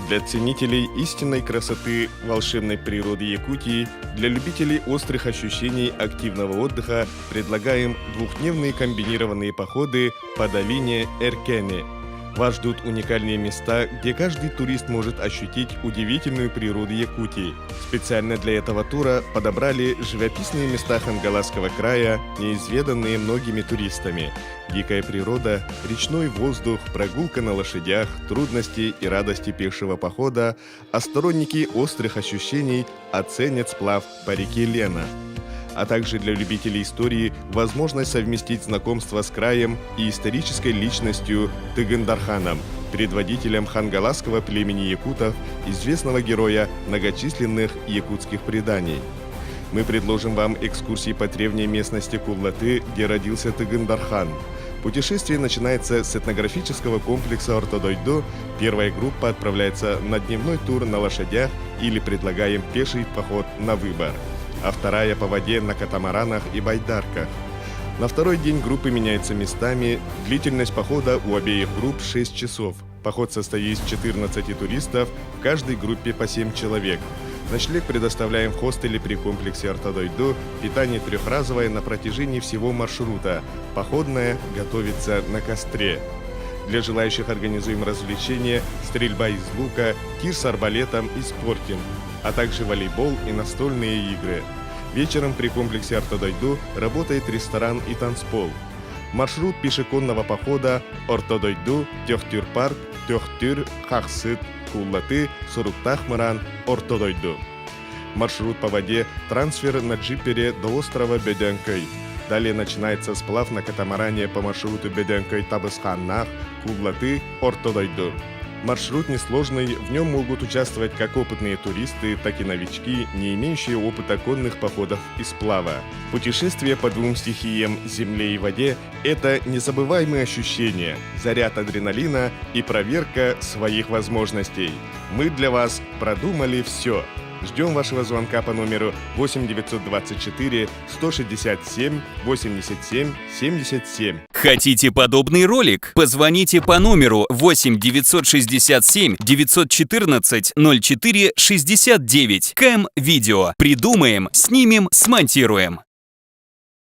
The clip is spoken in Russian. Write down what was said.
Для ценителей истинной красоты волшебной природы Якутии, для любителей острых ощущений активного отдыха предлагаем двухдневные комбинированные походы по долине Эркене. Вас ждут уникальные места, где каждый турист может ощутить удивительную природу Якутии. Специально для этого тура подобрали живописные места Хангаласского края, неизведанные многими туристами. Дикая природа, речной воздух, прогулка на лошадях, трудности и радости пешего похода, а сторонники острых ощущений оценят сплав по реке Лена. А также для любителей истории возможность совместить знакомство с краем и исторической личностью Тыгындарханом, предводителем хангаласского племени якутов, известного героя многочисленных якутских преданий. Мы предложим вам экскурсии по древней местности Куллаты, где родился Тыгындархан. Путешествие начинается с этнографического комплекса Ортодойдо. Первая группа отправляется на дневной тур на лошадях или предлагаем пеший поход на выбор, а вторая по воде на катамаранах и байдарках. На второй день группы меняются местами. Длительность похода у обеих групп 6 часов. Поход состоит из 14 туристов, в каждой группе по 7 человек. Ночлег предоставляем в хостеле при комплексе Ортодойдо, питание трехразовое на протяжении всего маршрута, походное готовится на костре. Для желающих организуем развлечения, стрельба из лука, тир с арбалетом и спортинг, а также волейбол и настольные игры. Вечером при комплексе Ортодойдо работает ресторан и танцпол. Маршрут пешеходного похода Ортодойдо, Тёхтюр-парк, Тёхтюр, Хахсыт, Куллаты, Суруктахмаран, Ортодойдо. Маршрут по воде, трансфер на джипере до острова Бедянкой. Далее начинается сплав на катамаране по маршруту Бедянкой-Табысханнах, Куллаты, Ортодойдо. Маршрут несложный, в нем могут участвовать как опытные туристы, так и новички, не имеющие опыта конных походов и сплава. Путешествие по двум стихиям – земле и воде – это незабываемые ощущения, заряд адреналина и проверка своих возможностей. Мы для вас продумали все. Ждем вашего звонка по номеру 8 924 167 87 77. Хотите подобный ролик? Позвоните по номеру 8 967 914 04 69. КМ Видео. Придумаем, снимем, смонтируем.